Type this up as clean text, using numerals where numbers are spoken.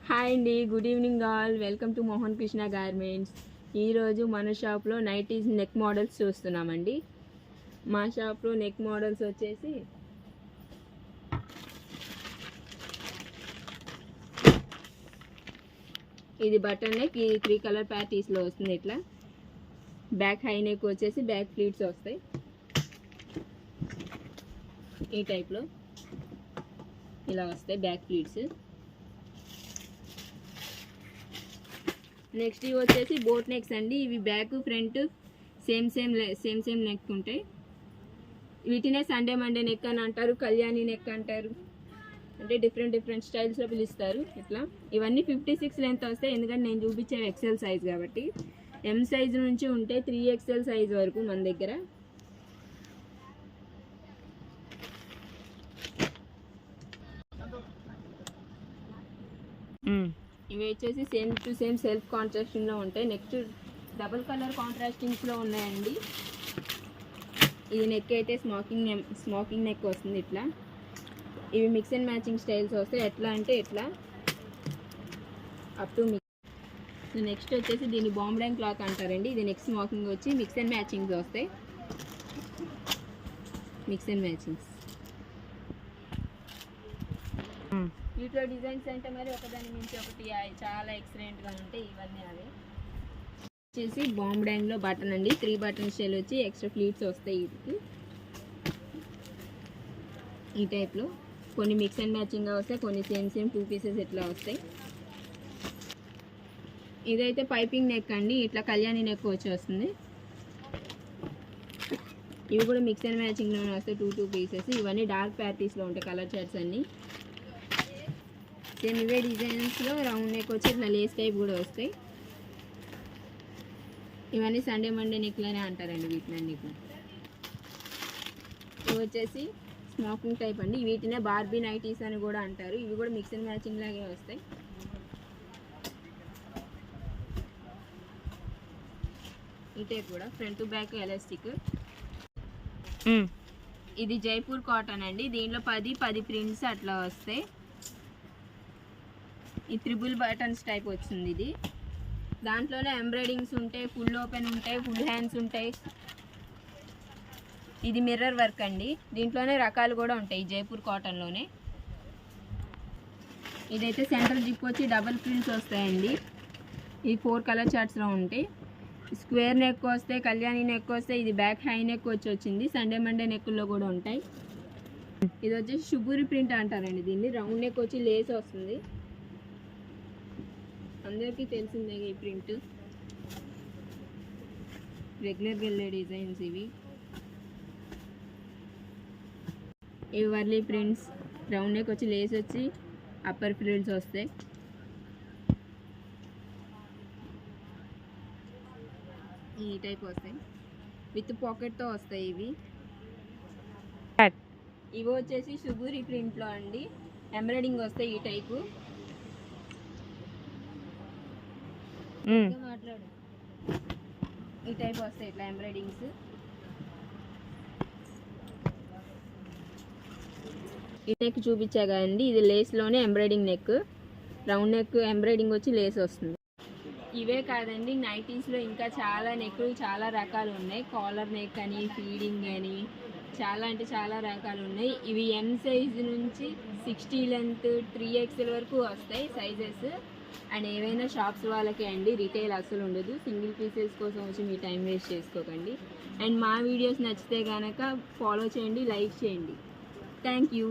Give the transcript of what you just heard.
Hi అండి, good evening all. Welcome to Mohan Krishna garments. ఈరోజు మన షాప్లో నైటీస్ నెక్ మోడల్స్ చూస్తున్నామండి. మా షాప్లో నెక్ మోడల్స్ వచ్చేసి ఇది బటన్ నెక్, ఇది 3 కలర్ ప్యాటీస్లో వస్తుంది. ఇట్లా బ్యాక్ హై నెక్ వచ్చేసి బ్యాక్ ప్లీట్స్ వస్తాయి ఈ టైప్లో, ఇలా వస్తాయి బ్యాక్ ప్లీట్స్. నెక్స్ట్ ఇవి వచ్చేసి బోట్ నెక్స్ అండి. ఇవి బ్యాక్ ఫ్రంట్ సేమ్ నెక్ ఉంటాయి. వీటినే సండే మండే నెక్ అని అంటారు, కళ్యాణి నెక్ అంటారు. అంటే డిఫరెంట్ స్టైల్స్లో పిలుస్తారు. ఇట్లా ఇవన్నీ 56 లెంత్ వస్తాయి, ఎందుకంటే నేను చూపించేవి ఎక్సెల్ సైజ్ కాబట్టి. ఎం సైజ్ నుంచి ఉంటే 3XL సైజ్ వరకు మన దగ్గర. ఇవి వచ్చేసి సేమ్ టు సేమ్ సెల్ఫ్ కాంట్రాస్టింగ్లో ఉంటాయి. నెక్స్ట్ డబుల్ కలర్ కాంట్రాస్టింగ్స్లో ఉన్నాయండి. ఇది నెక్ అయితే స్మోకింగ్ నెక్ వస్తుంది. ఇట్లా ఇవి మిక్స్ అండ్ మ్యాచింగ్ స్టైల్స్ వస్తాయి. ఎట్లా అంటే ఇట్లా అప్ టు మిక్స్. నెక్స్ట్ వచ్చేసి దీన్ని బాంబ్ క్లాక్ అంటారండి. ఇది నెక్ స్మోకింగ్ వచ్చి మిక్స్ అండ్ మ్యాచింగ్స్ వస్తాయి. మిక్స్ అండ్ మ్యాచింగ్స్ వీటిలో డిజైన్స్ అంటే మరి ఒకదాని నుంచి ఒకటి చాలా ఎక్సలెంట్గా ఉంటాయి. ఇవన్నీ అవే వచ్చేసి బాంబ్ డ్యాంగ్లో బటన్ అండి. 3 బటన్ స్టైల్ వచ్చి ఎక్స్ట్రా ప్లీట్స్ వస్తాయి. వీటికి ఈ టైప్లో కొన్ని మిక్స్ అండ్ మ్యాచింగ్గా వస్తాయి, కొన్ని సేమ్ 2 పీసెస్ ఇట్లా వస్తాయి. ఇదైతే పైపింగ్ నెక్ అండి. ఇట్లా కళ్యాణి నెక్ వచ్చి వస్తుంది. ఇవి కూడా మిక్స్ అండ్ మ్యాచింగ్లోనే వస్తాయి, 2 పీసెస్. ఇవన్నీ డార్క్ ప్యాటీస్లో ఉంటాయి, కలర్ చార్ట్స్ అన్నీ. సేమ్ ఇవే డిజైన్స్లో రౌండ్ నెక్ వచ్చి ఇట్లా లేస్ టైప్ కూడా వస్తాయి. ఇవన్నీ సండే మండే నెక్లనే అంటారండి వీటిని. ఇవి వచ్చేసి స్మోకింగ్ టైప్ అండి. వీటినే బార్బీ నైటీస్ అని కూడా అంటారు. ఇవి కూడా మిక్స్ అండ్ మ్యాచింగ్ లాగే వస్తాయి. ఈ టైప్ కూడా ఫ్రంట్ టు బ్యాక్ ఎలాస్టిక్. ఇది జైపూర్ కాటన్ అండి. దీంట్లో 10 ప్రింట్స్ అట్లా వస్తాయి. ఈ 3 బటన్స్ టైప్ వచ్చింది. ఇది దాంట్లోనే ఎంబ్రాయిడింగ్స్ ఉంటాయి, ఫుల్ ఓపెన్ ఉంటాయి, ఫుల్ హ్యాండ్స్ ఉంటాయి. ఇది మిర్రర్ వర్క్ అండి. దీంట్లోనే రకాలు కూడా ఉంటాయి జైపూర్ కాటన్లోనే. ఇదైతే సెంటర్ జిప్ వచ్చి డబల్ ఫ్రిల్స్ వస్తాయండి. ఈ 4 కలర్ చార్ట్స్లో ఉంటాయి. స్క్వేర్ నెక్ వస్తాయి, కళ్యాణి నెక్ వస్తాయి. ఇది బ్యాక్ హై నెక్ వచ్చింది. సండే మండే నెక్కుల్లో కూడా ఉంటాయి. ఇది వచ్చేసి షుగూరి ప్రింట్ అంటారండి. దీన్ని రౌండ్ నెక్ వచ్చి లేస్ వస్తుంది. అందరికీ తెలిసిందే ఈ ప్రింట్, రెగ్యులర్గా వెళ్ళే డిజైన్స్ ఇవి. ఇవి వర్లీ ప్రింట్స్, రౌండ్ నెక్ వచ్చి లేస్ వచ్చి అప్పర్ ఫ్రిల్స్ వస్తాయి. ఈ టైప్ వస్తాయి, విత్ పాకెట్తో వస్తాయి. ఇవి వచ్చేసి షుగూరి ప్రింట్లో అండి. ఎంబ్రాయిడింగ్ వస్తాయి ఈ టైపు. మాట్లాడు. ఈ టైప్ వస్తాయి ఇట్లా ఎంబ్రాయిడింగ్స్. ఈ నెక్ చూపించా కదండి, ఇది లేస్లోనే embroidering neck. Round neck embroidering వచ్చి లేస్ వస్తుంది. ఇవే కాదండి, నైటీస్లో ఇంకా చాలా నెక్లు చాలా రకాలు ఉన్నాయి. కాలర్ నెక్ అని, ఫీడింగ్ అని, చాలా అంటే చాలా రకాలు ఉన్నాయి. ఇవి ఎం సైజ్ నుంచి 60 లెంత్ 3XL వరకు వస్తాయి సైజెస్. అండ్ ఏవైనా షాప్స్ వాళ్ళకే అండి, రిటైల్ అసలు ఉండదు. సింగిల్ పీసెస్ కోసం వచ్చి మీ టైం వేస్ట్ చేసుకోకండి. అండ్ మా వీడియోస్ నచ్చితే కనుక ఫాలో చేయండి, లైక్ చేయండి. Thank you.